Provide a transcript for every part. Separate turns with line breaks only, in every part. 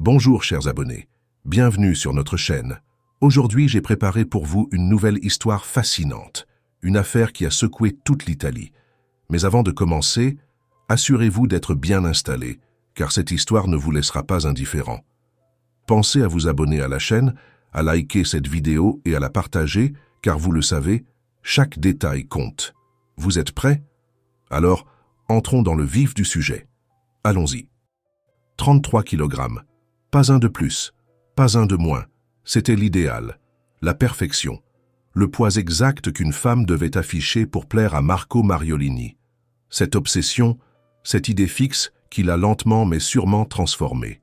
Bonjour chers abonnés, bienvenue sur notre chaîne. Aujourd'hui j'ai préparé pour vous une nouvelle histoire fascinante, une affaire qui a secoué toute l'Italie. Mais avant de commencer, assurez-vous d'être bien installé, car cette histoire ne vous laissera pas indifférent. Pensez à vous abonner à la chaîne, à liker cette vidéo et à la partager, car vous le savez, chaque détail compte. Vous êtes prêts? Alors, entrons dans le vif du sujet. Allons-y. 33 kg. Pas un de plus, pas un de moins. C'était l'idéal, la perfection, le poids exact qu'une femme devait afficher pour plaire à Marco Mariolini. Cette obsession, cette idée fixe qui l'a lentement mais sûrement transformé.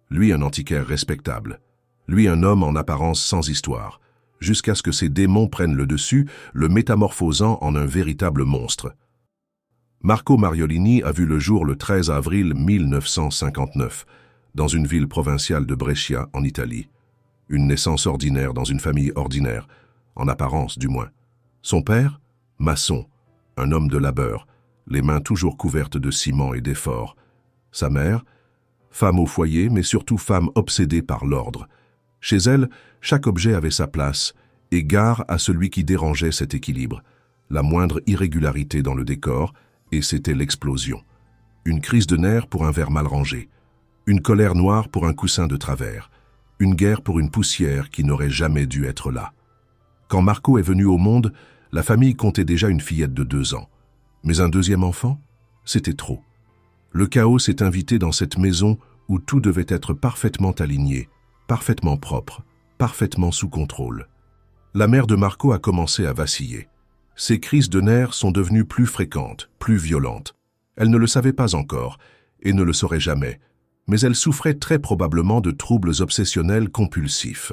Lui un antiquaire respectable, lui un homme en apparence sans histoire, jusqu'à ce que ses démons prennent le dessus, le métamorphosant en un véritable monstre. Marco Mariolini a vu le jour le 13 avril 1959, dans une ville provinciale de Brescia, en Italie. Une naissance ordinaire dans une famille ordinaire, en apparence du moins. Son père, maçon, un homme de labeur, les mains toujours couvertes de ciment et d'efforts. Sa mère, femme au foyer, mais surtout femme obsédée par l'ordre. Chez elle, chaque objet avait sa place, et gare à celui qui dérangeait cet équilibre. La moindre irrégularité dans le décor, et c'était l'explosion. Une crise de nerfs pour un verre mal rangé. Une colère noire pour un coussin de travers. Une guerre pour une poussière qui n'aurait jamais dû être là. Quand Marco est venu au monde, la famille comptait déjà une fillette de 2 ans. Mais un deuxième enfant, c'était trop. Le chaos s'est invité dans cette maison où tout devait être parfaitement aligné, parfaitement propre, parfaitement sous contrôle. La mère de Marco a commencé à vaciller. Ses crises de nerfs sont devenues plus fréquentes, plus violentes. Elle ne le savait pas encore, et ne le saurait jamais, mais elle souffrait très probablement de troubles obsessionnels compulsifs.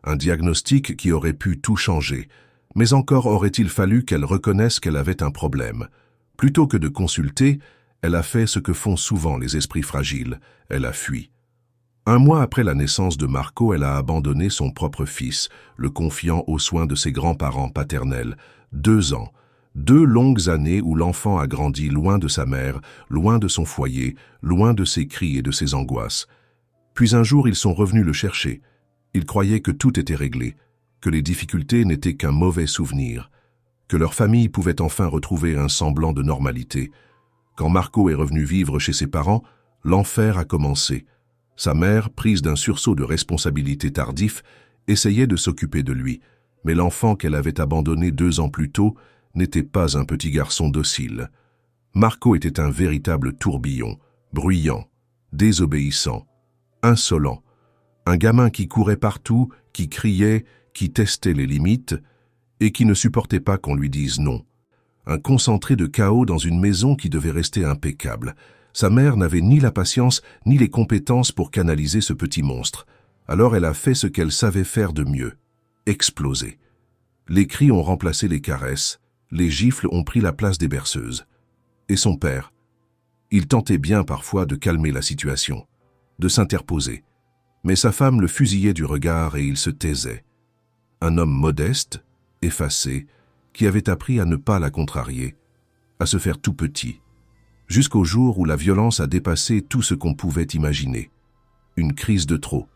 Un diagnostic qui aurait pu tout changer, mais encore aurait-il fallu qu'elle reconnaisse qu'elle avait un problème. Plutôt que de consulter, elle a fait ce que font souvent les esprits fragiles, elle a fui. 1 mois après la naissance de Marco, elle a abandonné son propre fils, le confiant aux soins de ses grands-parents paternels. 2 ans, 2 longues années où l'enfant a grandi loin de sa mère, loin de son foyer, loin de ses cris et de ses angoisses. Puis un jour, ils sont revenus le chercher. Ils croyaient que tout était réglé, que les difficultés n'étaient qu'un mauvais souvenir, que leur famille pouvait enfin retrouver un semblant de normalité. Quand Marco est revenu vivre chez ses parents, l'enfer a commencé. Sa mère, prise d'un sursaut de responsabilité tardif, essayait de s'occuper de lui, mais l'enfant qu'elle avait abandonné 2 ans plus tôt n'était pas un petit garçon docile. Marco était un véritable tourbillon, bruyant, désobéissant, insolent, un gamin qui courait partout, qui criait, qui testait les limites et qui ne supportait pas qu'on lui dise non. Un concentré de chaos dans une maison qui devait rester impeccable. Sa mère n'avait ni la patience ni les compétences pour canaliser ce petit monstre. Alors elle a fait ce qu'elle savait faire de mieux, exploser. Les cris ont remplacé les caresses, les gifles ont pris la place des berceuses. Et son père? Il tentait bien parfois de calmer la situation, de s'interposer. Mais sa femme le fusillait du regard et il se taisait. Un homme modeste, effacé, qui avait appris à ne pas la contrarier, à se faire tout petit, jusqu'au jour où la violence a dépassé tout ce qu'on pouvait imaginer. Une crise de trop,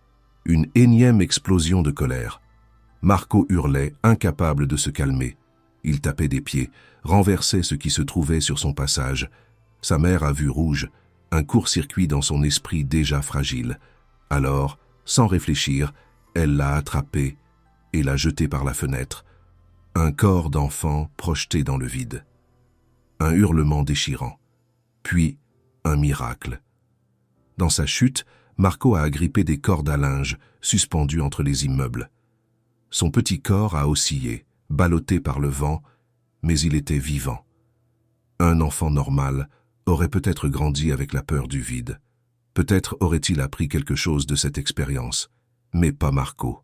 une énième explosion de colère. Marco hurlait, incapable de se calmer. Il tapait des pieds, renversait ce qui se trouvait sur son passage. Sa mère a vu rouge, un court-circuit dans son esprit déjà fragile. Alors, sans réfléchir, elle l'a attrapé et l'a jeté par la fenêtre. Un corps d'enfant projeté dans le vide. Un hurlement déchirant. Puis, un miracle. Dans sa chute, Marco a agrippé des cordes à linge, suspendues entre les immeubles. Son petit corps a oscillé, ballotté par le vent, mais il était vivant. Un enfant normal aurait peut-être grandi avec la peur du vide. Peut-être aurait-il appris quelque chose de cette expérience, mais pas Marco.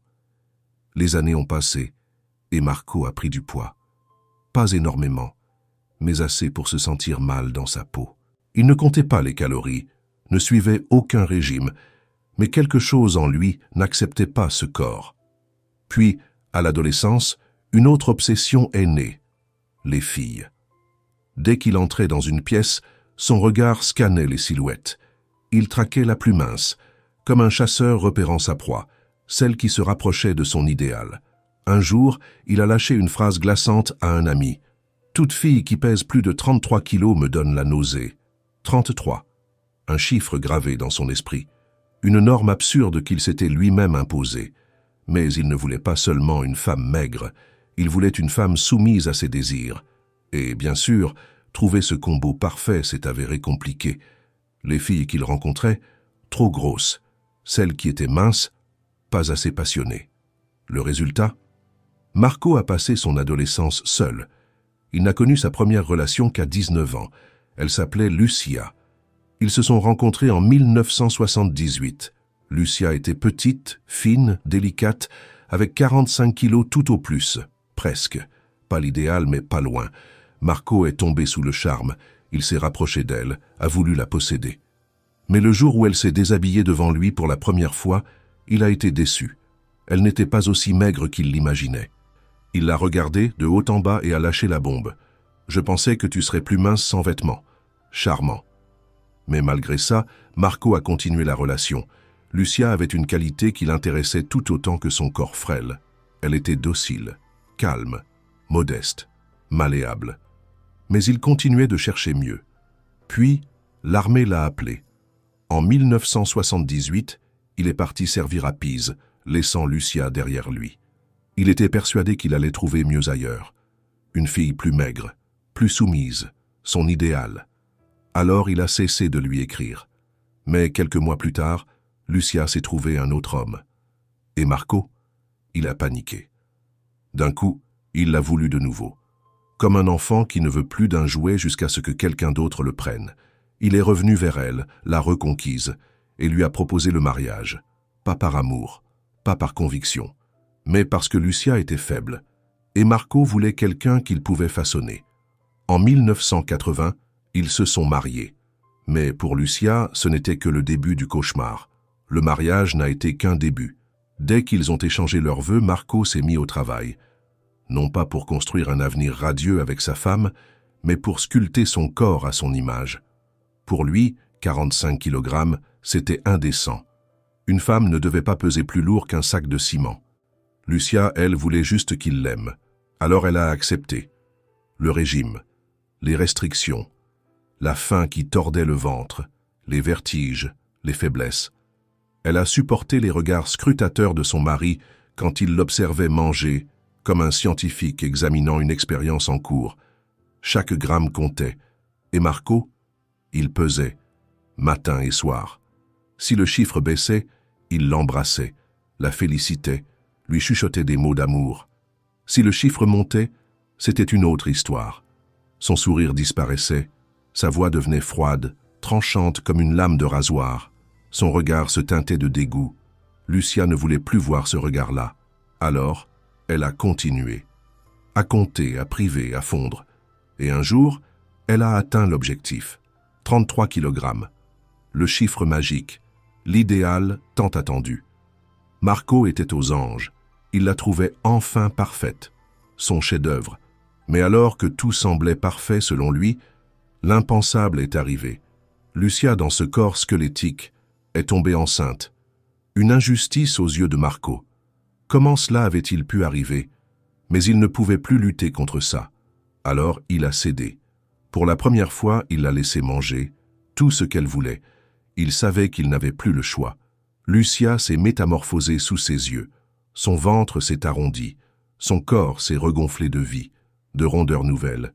Les années ont passé, et Marco a pris du poids. Pas énormément, mais assez pour se sentir mal dans sa peau. Il ne comptait pas les calories, ne suivait aucun régime, mais quelque chose en lui n'acceptait pas ce corps. Puis, à l'adolescence, une autre obsession est née, les filles. Dès qu'il entrait dans une pièce, son regard scannait les silhouettes. Il traquait la plus mince, comme un chasseur repérant sa proie, celle qui se rapprochait de son idéal. Un jour, il a lâché une phrase glaçante à un ami. « Toute fille qui pèse plus de 33 kilos me donne la nausée. » 33. Un chiffre gravé dans son esprit. Une norme absurde qu'il s'était lui-même imposée. Mais il ne voulait pas seulement une femme maigre, il voulait une femme soumise à ses désirs. Et bien sûr, trouver ce combo parfait s'est avéré compliqué. Les filles qu'il rencontrait, trop grosses. Celles qui étaient minces, pas assez passionnées. Le résultat? Marco a passé son adolescence seul. Il n'a connu sa première relation qu'à 19 ans. Elle s'appelait Lucia. Ils se sont rencontrés en 1978. Lucia était petite, fine, délicate, avec 45 kilos tout au plus. Presque. Pas l'idéal, mais pas loin. Marco est tombé sous le charme. Il s'est rapproché d'elle, a voulu la posséder. Mais le jour où elle s'est déshabillée devant lui pour la première fois, il a été déçu. Elle n'était pas aussi maigre qu'il l'imaginait. Il l'a regardée de haut en bas et a lâché la bombe. « Je pensais que tu serais plus mince sans vêtements. » Charmant. Mais malgré ça, Marco a continué la relation. Lucia avait une qualité qui l'intéressait tout autant que son corps frêle. Elle était docile, calme, modeste, malléable. Mais il continuait de chercher mieux. Puis, l'armée l'a appelé. En 1978, il est parti servir à Pise, laissant Lucia derrière lui. Il était persuadé qu'il allait trouver mieux ailleurs. Une fille plus maigre, plus soumise, son idéal. Alors il a cessé de lui écrire. Mais quelques mois plus tard, Lucia s'est trouvée un autre homme. Et Marco, il a paniqué. D'un coup, il l'a voulu de nouveau. Comme un enfant qui ne veut plus d'un jouet jusqu'à ce que quelqu'un d'autre le prenne. Il est revenu vers elle, l'a reconquise, et lui a proposé le mariage. Pas par amour, pas par conviction, mais parce que Lucia était faible. Et Marco voulait quelqu'un qu'il pouvait façonner. En 1980, ils se sont mariés. Mais pour Lucia, ce n'était que le début du cauchemar. Le mariage n'a été qu'un début. Dès qu'ils ont échangé leurs vœux, Marco s'est mis au travail. Non pas pour construire un avenir radieux avec sa femme, mais pour sculpter son corps à son image. Pour lui, 45 kg, c'était indécent. Une femme ne devait pas peser plus lourd qu'un sac de ciment. Lucia, elle, voulait juste qu'il l'aime. Alors elle a accepté. Le régime, les restrictions, la faim qui tordait le ventre, les vertiges, les faiblesses. Elle a supporté les regards scrutateurs de son mari quand il l'observait manger, comme un scientifique examinant une expérience en cours. Chaque gramme comptait. Et Marco, il pesait, matin et soir. Si le chiffre baissait, il l'embrassait, la félicitait, lui chuchotait des mots d'amour. Si le chiffre montait, c'était une autre histoire. Son sourire disparaissait, sa voix devenait froide, tranchante comme une lame de rasoir. Son regard se teintait de dégoût. Lucia ne voulait plus voir ce regard-là. Alors, elle a continué. À compter, à priver, à fondre. Et un jour, elle a atteint l'objectif. 33 kg. Le chiffre magique. L'idéal tant attendu. Marco était aux anges. Il la trouvait enfin parfaite. Son chef-d'œuvre. Mais alors que tout semblait parfait selon lui, l'impensable est arrivé. Lucia, dans ce corps squelettique, est tombée enceinte. Une injustice aux yeux de Marco. Comment cela avait-il pu arriver? Mais il ne pouvait plus lutter contre ça. Alors il a cédé. Pour la première fois, il l'a laissé manger, tout ce qu'elle voulait. Il savait qu'il n'avait plus le choix. Lucia s'est métamorphosée sous ses yeux. Son ventre s'est arrondi. Son corps s'est regonflé de vie, de rondeur nouvelle.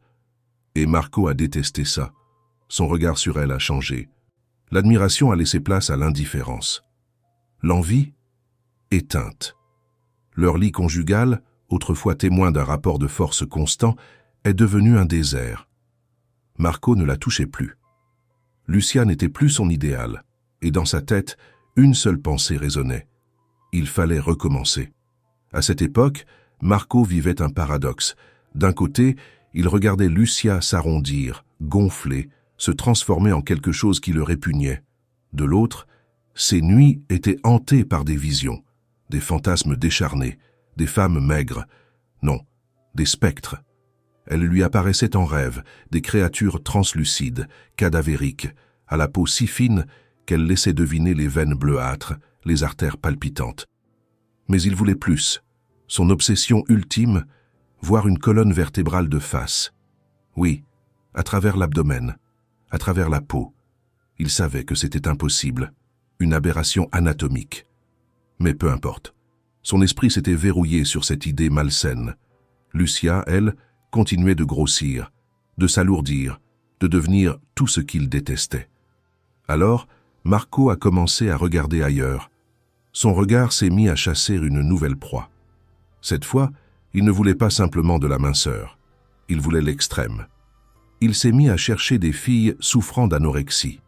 Et Marco a détesté ça. Son regard sur elle a changé. L'admiration a laissé place à l'indifférence. L'envie, éteinte. Leur lit conjugal, autrefois témoin d'un rapport de force constant, est devenu un désert. Marco ne la touchait plus. Lucia n'était plus son idéal, et dans sa tête, une seule pensée résonnait. Il fallait recommencer. À cette époque, Marco vivait un paradoxe. D'un côté, il regardait Lucia s'arrondir, gonfler, se transformer en quelque chose qui le répugnait. De l'autre, ses nuits étaient hantées par des visions, des fantasmes décharnés, des femmes maigres, non, des spectres. Elles lui apparaissaient en rêve, des créatures translucides, cadavériques, à la peau si fine qu'elle laissait deviner les veines bleuâtres, les artères palpitantes. Mais il voulait plus. Son obsession ultime, voir une colonne vertébrale de face. Oui, à travers l'abdomen, à travers la peau. Il savait que c'était impossible, une aberration anatomique. Mais peu importe. Son esprit s'était verrouillé sur cette idée malsaine. Lucia, elle, continuait de grossir, de s'alourdir, de devenir tout ce qu'il détestait. Alors, Marco a commencé à regarder ailleurs. Son regard s'est mis à chasser une nouvelle proie. Cette fois, il ne voulait pas simplement de la minceur. Il voulait l'extrême. Il s'est mis à chercher des filles souffrant d'anorexie,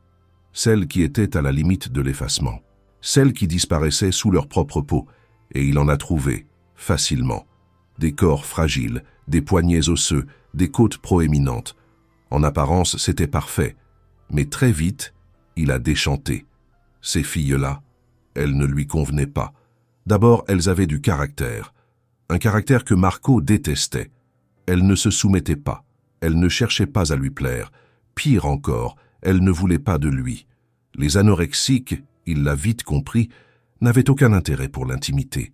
celles qui étaient à la limite de l'effacement, celles qui disparaissaient sous leur propre peau, et il en a trouvé, facilement. Des corps fragiles, des poignets osseux, des côtes proéminentes. En apparence, c'était parfait, mais très vite, il a déchanté. Ces filles-là, elles ne lui convenaient pas. D'abord, elles avaient du caractère. Un caractère que Marco détestait. Elles ne se soumettaient pas. Elles ne cherchaient pas à lui plaire. Pire encore, elles ne voulaient pas de lui. Les anorexiques, il l'a vite compris, n'avaient aucun intérêt pour l'intimité.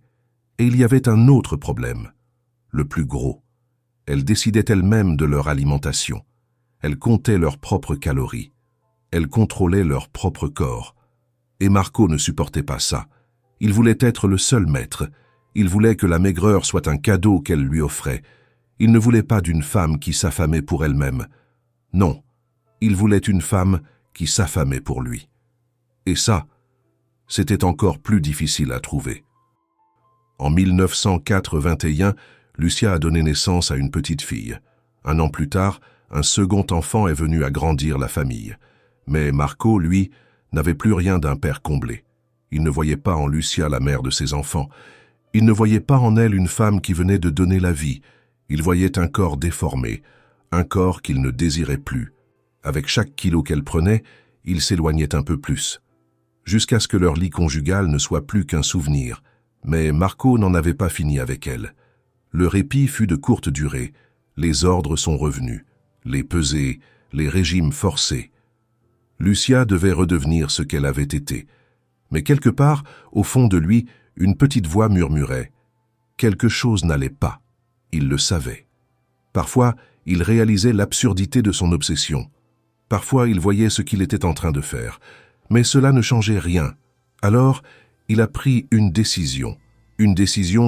Et il y avait un autre problème, le plus gros. Elles décidaient elles-mêmes de leur alimentation. Elles comptaient leurs propres calories. Elles contrôlaient leur propre corps. Et Marco ne supportait pas ça. Il voulait être le seul maître. Il voulait que la maigreur soit un cadeau qu'elle lui offrait. Il ne voulait pas d'une femme qui s'affamait pour elle-même. Non, il voulait une femme qui s'affamait pour lui. Et ça, c'était encore plus difficile à trouver. En 1981, Lucia a donné naissance à une petite fille. Un an plus tard, un second enfant est venu agrandir la famille. Mais Marco, lui, n'avait plus rien d'un père comblé. Il ne voyait pas en Lucia la mère de ses enfants. Il ne voyait pas en elle une femme qui venait de donner la vie. Il voyait un corps déformé, un corps qu'il ne désirait plus. Avec chaque kilo qu'elle prenait, il s'éloignait un peu plus. Jusqu'à ce que leur lit conjugal ne soit plus qu'un souvenir. Mais Marco n'en avait pas fini avec elle. Le répit fut de courte durée. Les ordres sont revenus. Les pesées, les régimes forcés. Lucia devait redevenir ce qu'elle avait été. Mais quelque part, au fond de lui, une petite voix murmurait. Quelque chose n'allait pas. Il le savait. Parfois, il réalisait l'absurdité de son obsession. Parfois, il voyait ce qu'il était en train de faire. Mais cela ne changeait rien. Alors, il a pris une décision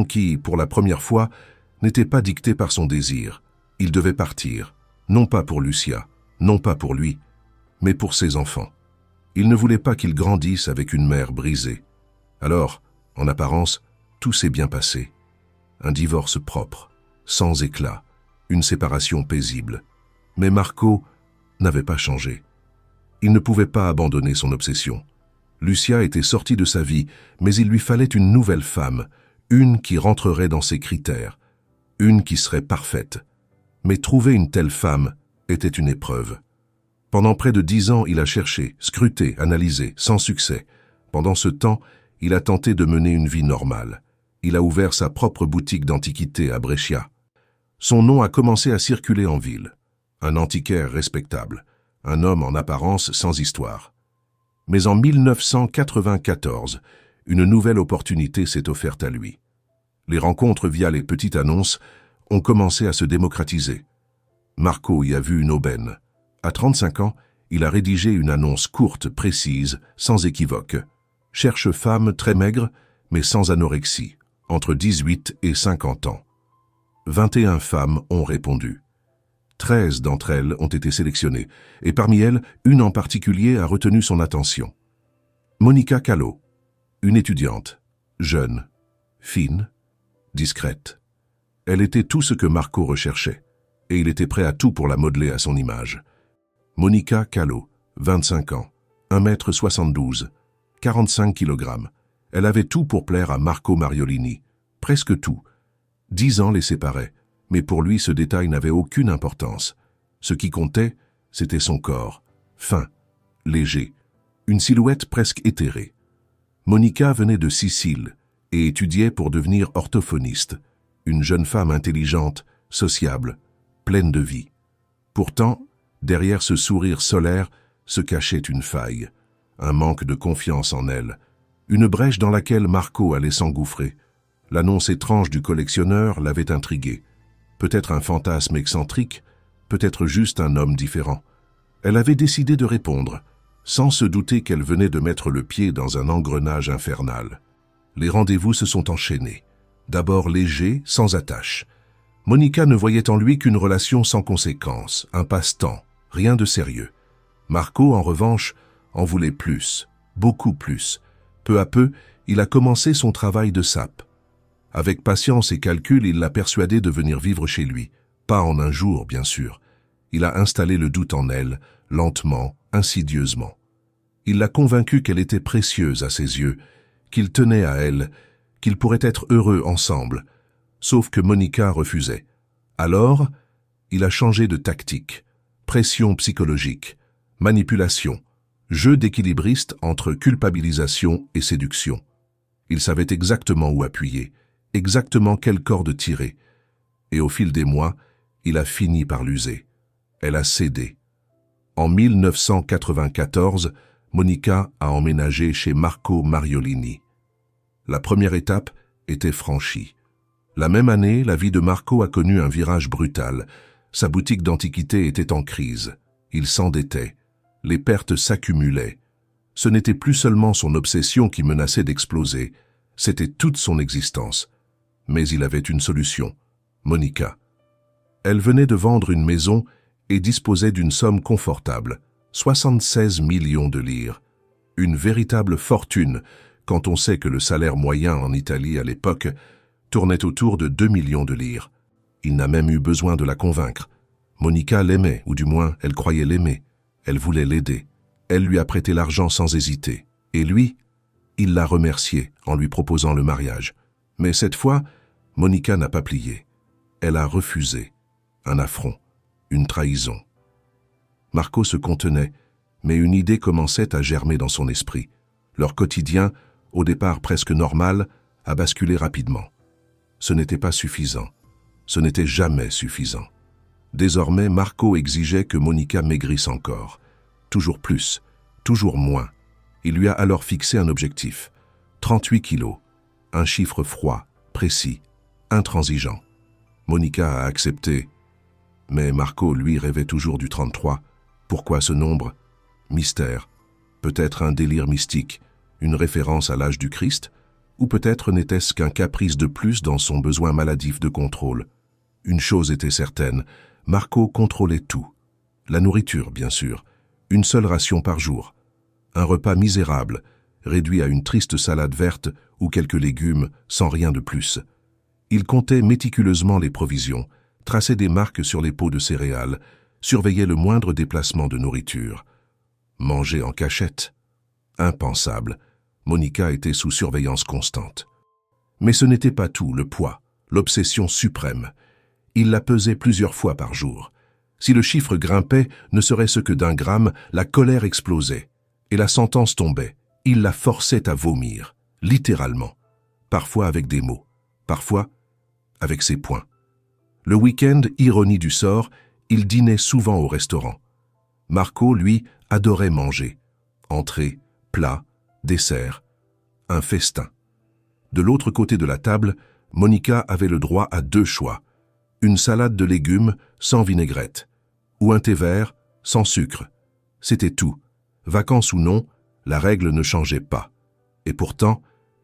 qui, pour la première fois, n'était pas dictée par son désir. Il devait partir, non pas pour Lucia, non pas pour lui, mais pour ses enfants. Il ne voulait pas qu'ils grandissent avec une mère brisée. Alors, en apparence, tout s'est bien passé. Un divorce propre, sans éclat, une séparation paisible. Mais Marco n'avait pas changé. Il ne pouvait pas abandonner son obsession. Lucia était sortie de sa vie, mais il lui fallait une nouvelle femme, une qui rentrerait dans ses critères, une qui serait parfaite. Mais trouver une telle femme était une épreuve. Pendant près de 10 ans, il a cherché, scruté, analysé, sans succès. Pendant ce temps, il a tenté de mener une vie normale. Il a ouvert sa propre boutique d'antiquités à Brescia. Son nom a commencé à circuler en ville. Un antiquaire respectable, un homme en apparence sans histoire. Mais en 1994, une nouvelle opportunité s'est offerte à lui. Les rencontres via les petites annonces ont commencé à se démocratiser. Marco y a vu une aubaine. À 35 ans, il a rédigé une annonce courte, précise, sans équivoque. Cherche femme très maigre, mais sans anorexie, entre 18 et 50 ans. 21 femmes ont répondu. 13 d'entre elles ont été sélectionnées, et parmi elles, une en particulier a retenu son attention. Monica Callo, une étudiante, jeune, fine, discrète. Elle était tout ce que Marco recherchait, et il était prêt à tout pour la modeler à son image. Monica Callo, 25 ans, 1m72, 45 kg. Elle avait tout pour plaire à Marco Mariolini, presque tout. 10 ans les séparaient, mais pour lui ce détail n'avait aucune importance. Ce qui comptait, c'était son corps, fin, léger, une silhouette presque éthérée. Monica venait de Sicile et étudiait pour devenir orthophoniste, une jeune femme intelligente, sociable, pleine de vie. Pourtant, derrière ce sourire solaire se cachait une faille, un manque de confiance en elle, une brèche dans laquelle Marco allait s'engouffrer. L'annonce étrange du collectionneur l'avait intriguée. Peut-être un fantasme excentrique, peut-être juste un homme différent. Elle avait décidé de répondre, sans se douter qu'elle venait de mettre le pied dans un engrenage infernal. Les rendez-vous se sont enchaînés. D'abord léger, sans attache. Monica ne voyait en lui qu'une relation sans conséquence, un passe-temps, rien de sérieux. Marco, en revanche, en voulait plus, beaucoup plus. Peu à peu, il a commencé son travail de sape. Avec patience et calcul, il l'a persuadée de venir vivre chez lui. Pas en un jour, bien sûr. Il a installé le doute en elle, lentement, insidieusement. Il l'a convaincue qu'elle était précieuse à ses yeux, qu'il tenait à elle, qu'ils pourraient être heureux ensemble. Sauf que Monica refusait. Alors, il a changé de tactique. Pression psychologique, manipulation, jeu d'équilibriste entre culpabilisation et séduction. Il savait exactement où appuyer, exactement quelle corde tirer. Et au fil des mois, il a fini par l'user. Elle a cédé. En 1994, Monica a emménagé chez Marco Mariolini. La première étape était franchie. La même année, la vie de Marco a connu un virage brutal. Sa boutique d'antiquités était en crise. Il s'endettait. Les pertes s'accumulaient. Ce n'était plus seulement son obsession qui menaçait d'exploser, c'était toute son existence. Mais il avait une solution, Monica. Elle venait de vendre une maison et disposait d'une somme confortable, 76 millions de lire. Une véritable fortune quand on sait que le salaire moyen en Italie à l'époque tournait autour de 2 millions de lire. Il n'a même eu besoin de la convaincre. Monica l'aimait, ou du moins elle croyait l'aimer. Elle voulait l'aider. Elle lui a prêté l'argent sans hésiter. Et lui, il l'a remercié en lui proposant le mariage. Mais cette fois, Monica n'a pas plié. Elle a refusé. Un affront, une trahison. Marco se contenait, mais une idée commençait à germer dans son esprit. Leur quotidien, au départ presque normal, a basculé rapidement. Ce n'était pas suffisant. Ce n'était jamais suffisant. Désormais, Marco exigeait que Monica maigrisse encore. Toujours plus, toujours moins. Il lui a alors fixé un objectif. 38 kilos. Un chiffre froid, précis, intransigeant. Monica a accepté. Mais Marco, lui, rêvait toujours du 33. Pourquoi ce nombre? Mystère. Peut-être un délire mystique, une référence à l'âge du Christ? Ou peut-être n'était-ce qu'un caprice de plus dans son besoin maladif de contrôle? Une chose était certaine, Marco contrôlait tout. La nourriture, bien sûr. Une seule ration par jour. Un repas misérable, réduit à une triste salade verte ou quelques légumes, sans rien de plus. Il comptait méticuleusement les provisions, traçait des marques sur les pots de céréales, surveillait le moindre déplacement de nourriture. Manger en cachette? Impensable. Monica était sous surveillance constante. Mais ce n'était pas tout, le poids, l'obsession suprême. Il la pesait plusieurs fois par jour. Si le chiffre grimpait, ne serait-ce que d'1 gramme, la colère explosait. Et la sentence tombait. Il la forçait à vomir, littéralement. Parfois avec des mots, parfois avec ses poings. Le week-end, ironie du sort, il dînait souvent au restaurant. Marco, lui, adorait manger. Entrée, plat, dessert, un festin. De l'autre côté de la table, Monica avait le droit à 2 choix. Une salade de légumes sans vinaigrette, ou un thé vert sans sucre. C'était tout. Vacances ou non, la règle ne changeait pas. Et pourtant,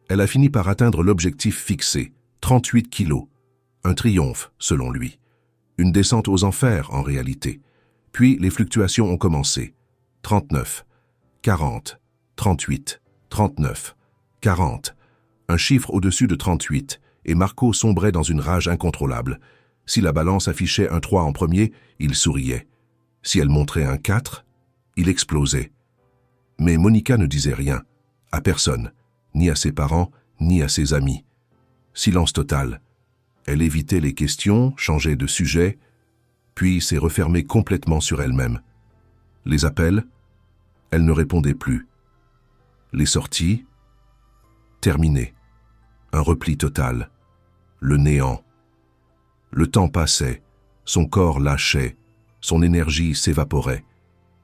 elle a fini par atteindre l'objectif fixé, 38 kilos. Un triomphe, selon lui. Une descente aux enfers, en réalité. Puis les fluctuations ont commencé. 39, 40, 38, 39, 40. Un chiffre au-dessus de 38, et Marco sombrait dans une rage incontrôlable. Si la balance affichait un 3 en premier, il souriait. Si elle montrait un 4, il explosait. Mais Monica ne disait rien, à personne, ni à ses parents, ni à ses amis. Silence total. Elle évitait les questions, changeait de sujet, puis s'est refermée complètement sur elle-même. Les appels, elle ne répondait plus. Les sorties, terminées. Un repli total. Le néant. Le temps passait, son corps lâchait, son énergie s'évaporait.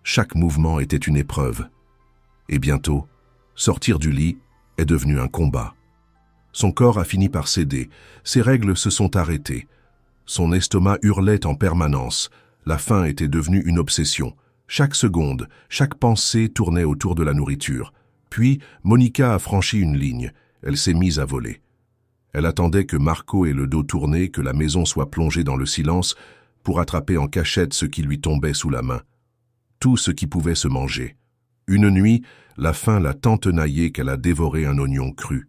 Chaque mouvement était une épreuve. Et bientôt, sortir du lit est devenu un combat. Son corps a fini par céder, ses règles se sont arrêtées. Son estomac hurlait en permanence, la faim était devenue une obsession. Chaque seconde, chaque pensée tournait autour de la nourriture. Puis, Monica a franchi une ligne, elle s'est mise à voler. Elle attendait que Marco ait le dos tourné, que la maison soit plongée dans le silence, pour attraper en cachette ce qui lui tombait sous la main. Tout ce qui pouvait se manger. Une nuit, la faim l'a tant tenaillée qu'elle a dévoré un oignon cru.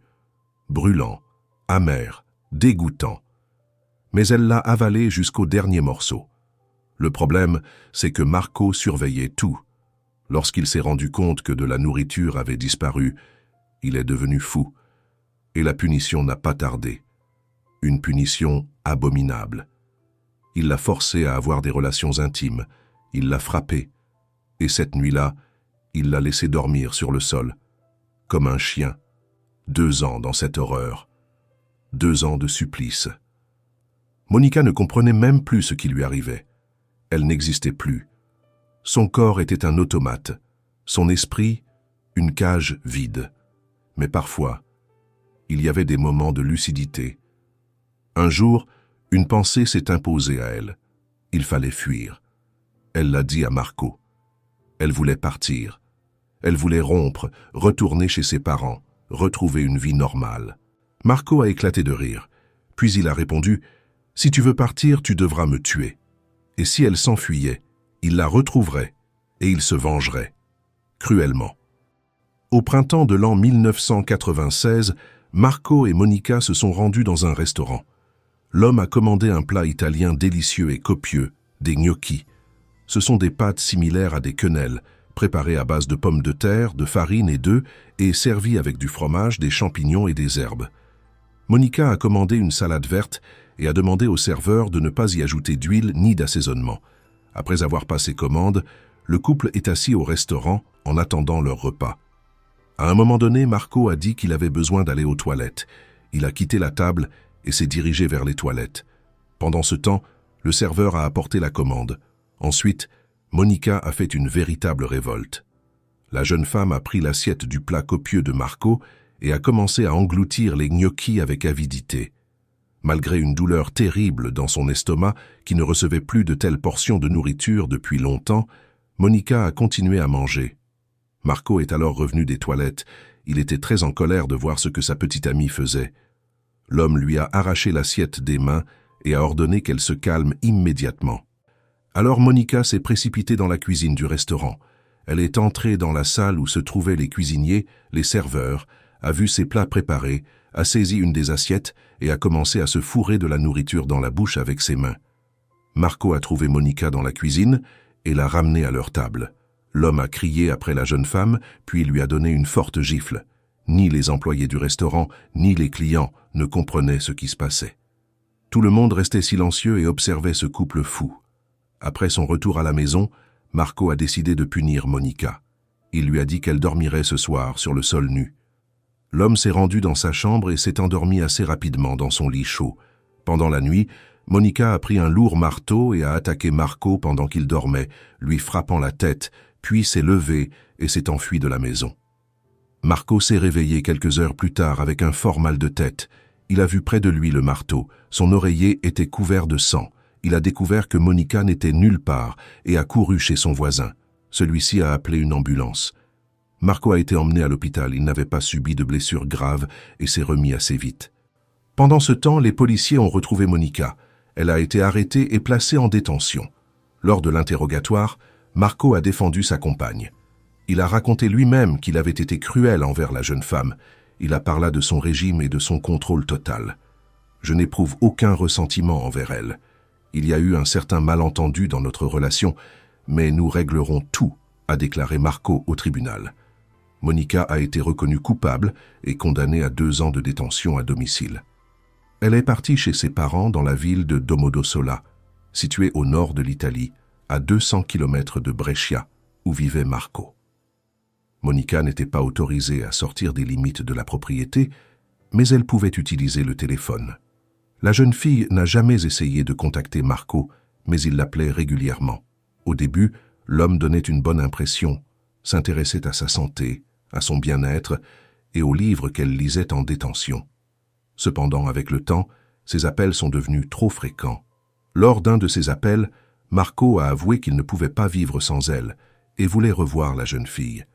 Brûlant, amer, dégoûtant. Mais elle l'a avalé jusqu'au dernier morceau. Le problème, c'est que Marco surveillait tout. Lorsqu'il s'est rendu compte que de la nourriture avait disparu, il est devenu fou. Et la punition n'a pas tardé. Une punition abominable. Il l'a forcé à avoir des relations intimes, il l'a frappé, et cette nuit-là, il l'a laissé dormir sur le sol, comme un chien. 2 ans dans cette horreur. 2 ans de supplice. Monica ne comprenait même plus ce qui lui arrivait. Elle n'existait plus. Son corps était un automate, son esprit, une cage vide. Mais parfois, il y avait des moments de lucidité. Un jour, une pensée s'est imposée à elle. Il fallait fuir. Elle l'a dit à Marco. Elle voulait partir. Elle voulait rompre, retourner chez ses parents, retrouver une vie normale. Marco a éclaté de rire. Puis il a répondu « Si tu veux partir, tu devras me tuer. » Et si elle s'enfuyait, il la retrouverait et il se vengerait, cruellement. Au printemps de l'an 1996, Marco et Monica se sont rendus dans un restaurant. L'homme a commandé un plat italien délicieux et copieux, des gnocchis. Ce sont des pâtes similaires à des quenelles, préparées à base de pommes de terre, de farine et d'œufs, et servies avec du fromage, des champignons et des herbes. Monica a commandé une salade verte et a demandé au serveur de ne pas y ajouter d'huile ni d'assaisonnement. Après avoir passé commande, le couple est assis au restaurant en attendant leur repas. À un moment donné, Marco a dit qu'il avait besoin d'aller aux toilettes. Il a quitté la table et s'est dirigé vers les toilettes. Pendant ce temps, le serveur a apporté la commande. Ensuite, Monica a fait une véritable révolte. La jeune femme a pris l'assiette du plat copieux de Marco et a commencé à engloutir les gnocchis avec avidité. Malgré une douleur terrible dans son estomac qui ne recevait plus de telles portions de nourriture depuis longtemps, Monica a continué à manger. Marco est alors revenu des toilettes. Il était très en colère de voir ce que sa petite amie faisait. L'homme lui a arraché l'assiette des mains et a ordonné qu'elle se calme immédiatement. Alors Monica s'est précipitée dans la cuisine du restaurant. Elle est entrée dans la salle où se trouvaient les cuisiniers, les serveurs, a vu ses plats préparés, a saisi une des assiettes et a commencé à se fourrer de la nourriture dans la bouche avec ses mains. Marco a trouvé Monica dans la cuisine et l'a ramenée à leur table. L'homme a crié après la jeune femme, puis lui a donné une forte gifle. Ni les employés du restaurant, ni les clients ne comprenaient ce qui se passait. Tout le monde restait silencieux et observait ce couple fou. Après son retour à la maison, Marco a décidé de punir Monica. Il lui a dit qu'elle dormirait ce soir sur le sol nu. L'homme s'est rendu dans sa chambre et s'est endormi assez rapidement dans son lit chaud. Pendant la nuit, Monica a pris un lourd marteau et a attaqué Marco pendant qu'il dormait, lui frappant la tête, puis s'est levé et s'est enfui de la maison. Marco s'est réveillé quelques heures plus tard avec un fort mal de tête. Il a vu près de lui le marteau. Son oreiller était couvert de sang. Il a découvert que Monica n'était nulle part et a couru chez son voisin. Celui-ci a appelé une ambulance. Marco a été emmené à l'hôpital. Il n'avait pas subi de blessures graves et s'est remis assez vite. Pendant ce temps, les policiers ont retrouvé Monica. Elle a été arrêtée et placée en détention. Lors de l'interrogatoire, Marco a défendu sa compagne. Il a raconté lui-même qu'il avait été cruel envers la jeune femme. Il a parlé de son régime et de son contrôle total. Je n'éprouve aucun ressentiment envers elle. Il y a eu un certain malentendu dans notre relation, mais nous réglerons tout, a déclaré Marco au tribunal. Monica a été reconnue coupable et condamnée à 2 ans de détention à domicile. Elle est partie chez ses parents dans la ville de Domodossola, située au nord de l'Italie, à 200 km de Brescia, où vivait Marco. Monica n'était pas autorisée à sortir des limites de la propriété, mais elle pouvait utiliser le téléphone. La jeune fille n'a jamais essayé de contacter Marco, mais il l'appelait régulièrement. Au début, l'homme donnait une bonne impression, s'intéressait à sa santé, à son bien-être et aux livres qu'elle lisait en détention. Cependant, avec le temps, ces appels sont devenus trop fréquents. Lors d'un de ces appels, Marco a avoué qu'il ne pouvait pas vivre sans elle et voulait revoir la jeune fille.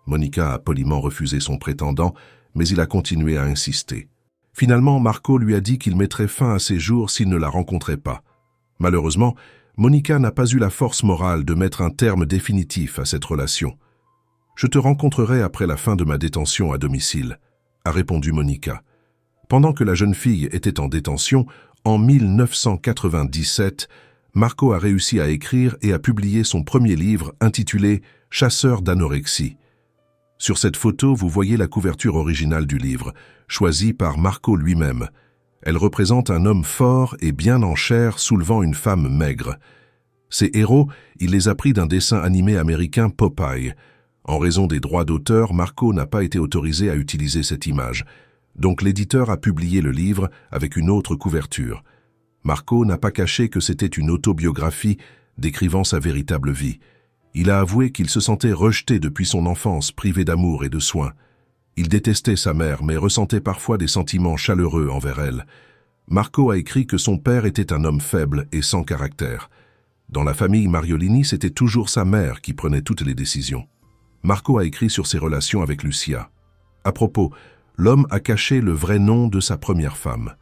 Monica a poliment refusé son prétendant, mais il a continué à insister. Finalement, Marco lui a dit qu'il mettrait fin à ses jours s'il ne la rencontrait pas. Malheureusement, Monica n'a pas eu la force morale de mettre un terme définitif à cette relation. « Je te rencontrerai après la fin de ma détention à domicile », a répondu Monica. Pendant que la jeune fille était en détention, en 1997, Marco a réussi à écrire et à publier son premier livre intitulé « Chasseur d'anorexie ». Sur cette photo, vous voyez la couverture originale du livre, choisie par Marco lui-même. Elle représente un homme fort et bien en chair soulevant une femme maigre. Ces héros, il les a pris d'un dessin animé américain Popeye. En raison des droits d'auteur, Marco n'a pas été autorisé à utiliser cette image. Donc l'éditeur a publié le livre avec une autre couverture. Marco n'a pas caché que c'était une autobiographie décrivant sa véritable vie. Il a avoué qu'il se sentait rejeté depuis son enfance, privé d'amour et de soins. Il détestait sa mère, mais ressentait parfois des sentiments chaleureux envers elle. Marco a écrit que son père était un homme faible et sans caractère. Dans la famille Mariolini, c'était toujours sa mère qui prenait toutes les décisions. Marco a écrit sur ses relations avec Lucia. À propos, l'homme a caché le vrai nom de sa première femme.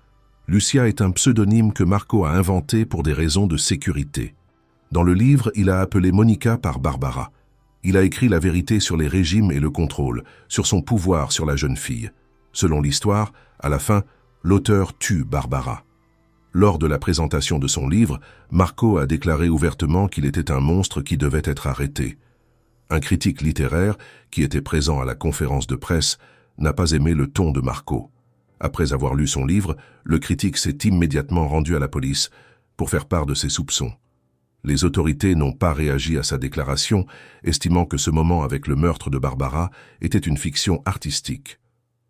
Lucia est un pseudonyme que Marco a inventé pour des raisons de sécurité. Dans le livre, il a appelé Monica par Barbara. Il a écrit la vérité sur les régimes et le contrôle, sur son pouvoir sur la jeune fille. Selon l'histoire, à la fin, l'auteur tue Barbara. Lors de la présentation de son livre, Marco a déclaré ouvertement qu'il était un monstre qui devait être arrêté. Un critique littéraire, qui était présent à la conférence de presse, n'a pas aimé le ton de Marco. Après avoir lu son livre, le critique s'est immédiatement rendu à la police pour faire part de ses soupçons. Les autorités n'ont pas réagi à sa déclaration, estimant que ce moment avec le meurtre de Barbara était une fiction artistique.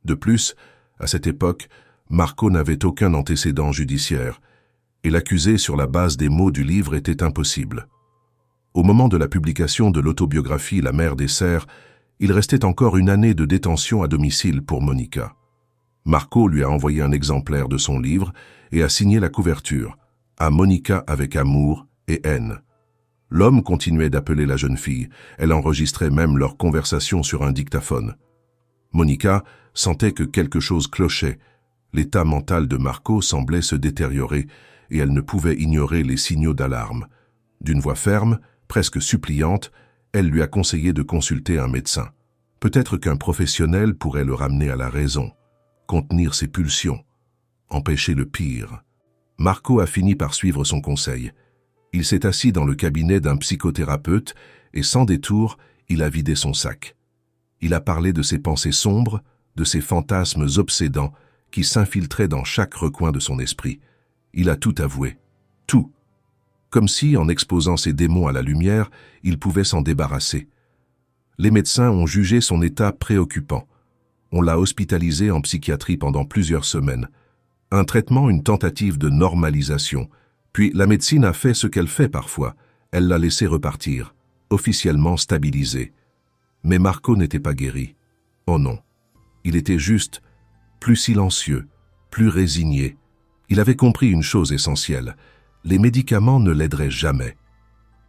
De plus, à cette époque, Marco n'avait aucun antécédent judiciaire, et l'accuser sur la base des mots du livre était impossible. Au moment de la publication de l'autobiographie La mère des cerfs, il restait encore une année de détention à domicile pour Monica. Marco lui a envoyé un exemplaire de son livre et a signé la couverture, à Monica avec amour et haine. L'homme continuait d'appeler la jeune fille, elle enregistrait même leur conversation sur un dictaphone. Monica sentait que quelque chose clochait, l'état mental de Marco semblait se détériorer et elle ne pouvait ignorer les signaux d'alarme. D'une voix ferme, presque suppliante, elle lui a conseillé de consulter un médecin. Peut-être qu'un professionnel pourrait le ramener à la raison, contenir ses pulsions, empêcher le pire. Marco a fini par suivre son conseil. Il s'est assis dans le cabinet d'un psychothérapeute et sans détour, il a vidé son sac. Il a parlé de ses pensées sombres, de ses fantasmes obsédants qui s'infiltraient dans chaque recoin de son esprit. Il a tout avoué. Tout. Comme si, en exposant ses démons à la lumière, il pouvait s'en débarrasser. Les médecins ont jugé son état préoccupant. On l'a hospitalisé en psychiatrie pendant plusieurs semaines. Un traitement, une tentative de normalisation. Puis la médecine a fait ce qu'elle fait parfois. Elle l'a laissé repartir, officiellement stabilisé. Mais Marco n'était pas guéri. Oh non. Il était juste plus silencieux, plus résigné. Il avait compris une chose essentielle. Les médicaments ne l'aideraient jamais.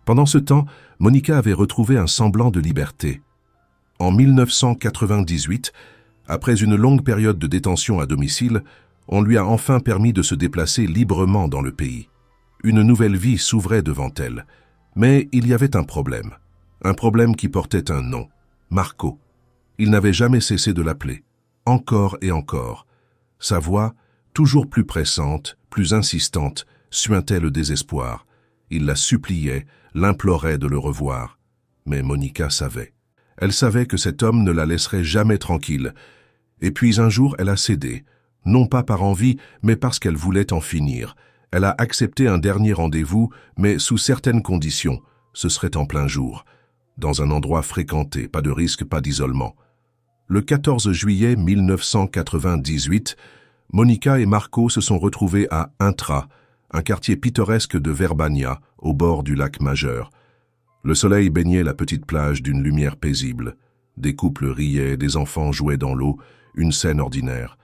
Pendant ce temps, Monica avait retrouvé un semblant de liberté. En 1998, après une longue période de détention à domicile, on lui a enfin permis de se déplacer librement dans le pays. Une nouvelle vie s'ouvrait devant elle. Mais il y avait un problème qui portait un nom, Marco. Il n'avait jamais cessé de l'appeler, encore et encore. Sa voix, toujours plus pressante, plus insistante, suintait le désespoir. Il la suppliait, l'implorait de le revoir. Mais Monica savait. Elle savait que cet homme ne la laisserait jamais tranquille. Et puis un jour, elle a cédé, non pas par envie, mais parce qu'elle voulait en finir. Elle a accepté un dernier rendez-vous, mais sous certaines conditions. Ce serait en plein jour, dans un endroit fréquenté, pas de risque, pas d'isolement. Le 14 juillet 1998, Monica et Marco se sont retrouvés à Intra, un quartier pittoresque de Verbania, au bord du lac Majeur. Le soleil baignait la petite plage d'une lumière paisible. Des couples riaient, des enfants jouaient dans l'eau, une scène ordinaire.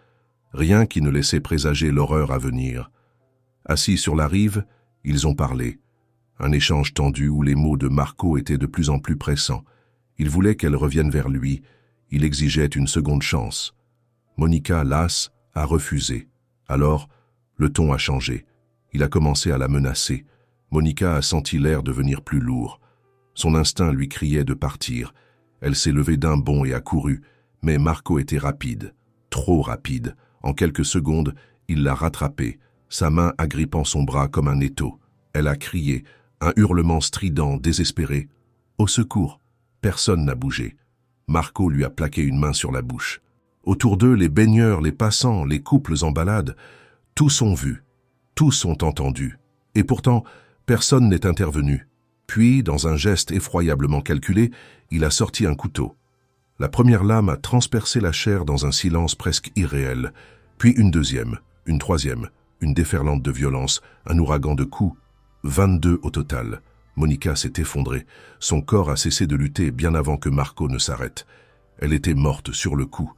Rien qui ne laissait présager l'horreur à venir. Assis sur la rive, ils ont parlé. Un échange tendu où les mots de Marco étaient de plus en plus pressants. Il voulait qu'elle revienne vers lui. Il exigeait une seconde chance. Monica, lasse, a refusé. Alors, le ton a changé. Il a commencé à la menacer. Monica a senti l'air devenir plus lourd. Son instinct lui criait de partir. Elle s'est levée d'un bond et a couru, mais Marco était rapide, trop rapide. En quelques secondes, il l'a rattrapée, sa main agrippant son bras comme un étau. Elle a crié, un hurlement strident, désespéré. « Au secours !» Personne n'a bougé. Marco lui a plaqué une main sur la bouche. Autour d'eux, les baigneurs, les passants, les couples en balade, tous ont vu, tous ont entendu. Et pourtant, personne n'est intervenu. Puis, dans un geste effroyablement calculé, il a sorti un couteau. La première lame a transpercé la chair dans un silence presque irréel. Puis une deuxième, une troisième, une déferlante de violence, un ouragan de coups. 22 au total. Monica s'est effondrée. Son corps a cessé de lutter bien avant que Marco ne s'arrête. Elle était morte sur le coup.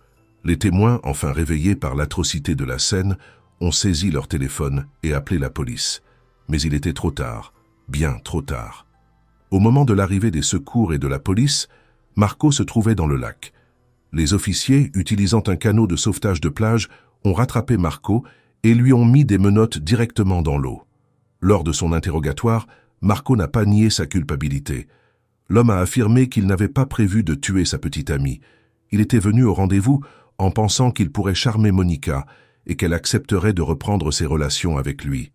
Les témoins, enfin réveillés par l'atrocité de la scène, ont saisi leur téléphone et appelé la police. Mais il était trop tard, bien trop tard. Au moment de l'arrivée des secours et de la police, Marco se trouvait dans le lac. Les officiers, utilisant un canot de sauvetage de plage, ont rattrapé Marco et lui ont mis des menottes directement dans l'eau. Lors de son interrogatoire, Marco n'a pas nié sa culpabilité. L'homme a affirmé qu'il n'avait pas prévu de tuer sa petite amie. Il était venu au rendez-vous en pensant qu'il pourrait charmer Monica et qu'elle accepterait de reprendre ses relations avec lui.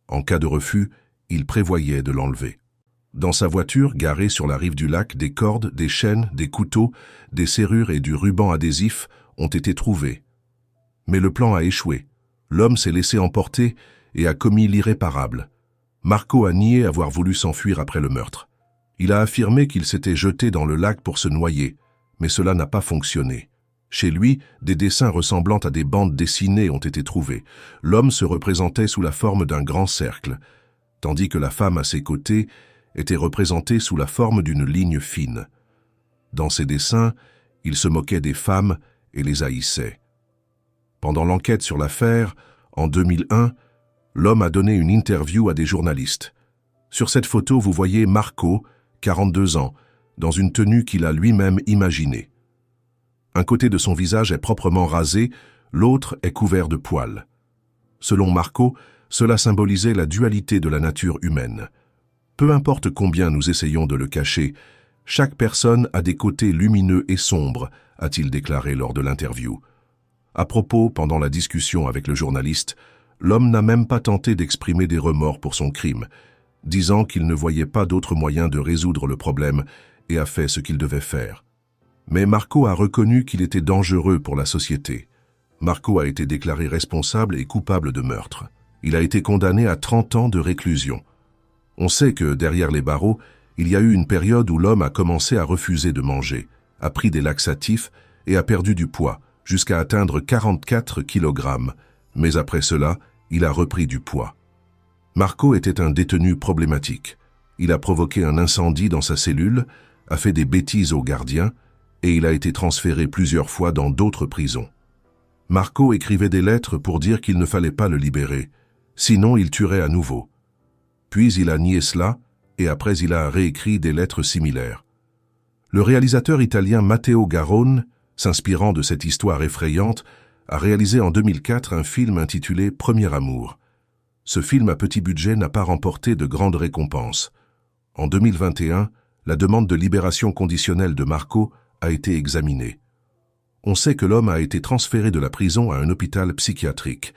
En cas de refus, il prévoyait de l'enlever. Dans sa voiture, garée sur la rive du lac, des cordes, des chaînes, des couteaux, des serrures et du ruban adhésif ont été trouvés. Mais le plan a échoué. L'homme s'est laissé emporter et a commis l'irréparable. Marco a nié avoir voulu s'enfuir après le meurtre. Il a affirmé qu'il s'était jeté dans le lac pour se noyer, mais cela n'a pas fonctionné. Chez lui, des dessins ressemblant à des bandes dessinées ont été trouvés. L'homme se représentait sous la forme d'un grand cercle, tandis que la femme à ses côtés était représentée sous la forme d'une ligne fine. Dans ces dessins, il se moquait des femmes et les haïssait. Pendant l'enquête sur l'affaire, en 2001, l'homme a donné une interview à des journalistes. Sur cette photo, vous voyez Marco, 42 ans, dans une tenue qu'il a lui-même imaginée. Un côté de son visage est proprement rasé, l'autre est couvert de poils. Selon Marco, cela symbolisait la dualité de la nature humaine. Peu importe combien nous essayons de le cacher, chaque personne a des côtés lumineux et sombres, a-t-il déclaré lors de l'interview. À propos, pendant la discussion avec le journaliste, l'homme n'a même pas tenté d'exprimer des remords pour son crime, disant qu'il ne voyait pas d'autre moyen de résoudre le problème et a fait ce qu'il devait faire. Mais Marco a reconnu qu'il était dangereux pour la société. Marco a été déclaré responsable et coupable de meurtre. Il a été condamné à 30 ans de réclusion. On sait que derrière les barreaux, il y a eu une période où l'homme a commencé à refuser de manger, a pris des laxatifs et a perdu du poids, jusqu'à atteindre 44 kg. Mais après cela, il a repris du poids. Marco était un détenu problématique. Il a provoqué un incendie dans sa cellule, a fait des bêtises aux gardiens, et il a été transféré plusieurs fois dans d'autres prisons. Marco écrivait des lettres pour dire qu'il ne fallait pas le libérer, sinon il tuerait à nouveau. Puis il a nié cela, et après il a réécrit des lettres similaires. Le réalisateur italien Matteo Garrone, s'inspirant de cette histoire effrayante, a réalisé en 2004 un film intitulé « Premier amour ». Ce film à petit budget n'a pas remporté de grandes récompenses. En 2021, la demande de libération conditionnelle de Marco a été examinée. On sait que l'homme a été transféré de la prison à un hôpital psychiatrique.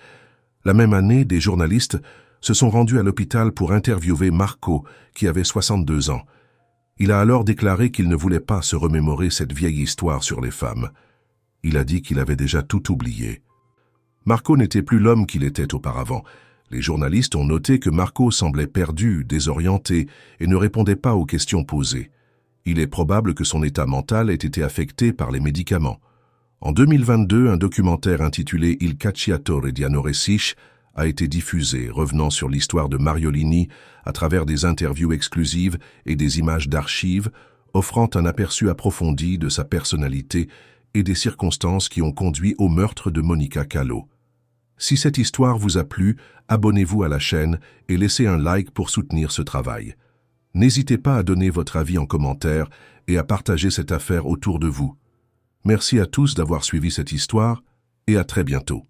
La même année, des journalistes se sont rendus à l'hôpital pour interviewer Marco, qui avait 62 ans. Il a alors déclaré qu'il ne voulait pas se remémorer cette vieille histoire sur les femmes. Il a dit qu'il avait déjà tout oublié. Marco n'était plus l'homme qu'il était auparavant. Les journalistes ont noté que Marco semblait perdu, désorienté et ne répondait pas aux questions posées. Il est probable que son état mental ait été affecté par les médicaments. En 2022, un documentaire intitulé Il cacciatore di Anoresic a été diffusé, revenant sur l'histoire de Mariolini à travers des interviews exclusives et des images d'archives, offrant un aperçu approfondi de sa personnalité et des circonstances qui ont conduit au meurtre de Monica Callot. Si cette histoire vous a plu, abonnez-vous à la chaîne et laissez un like pour soutenir ce travail. N'hésitez pas à donner votre avis en commentaire et à partager cette affaire autour de vous. Merci à tous d'avoir suivi cette histoire et à très bientôt.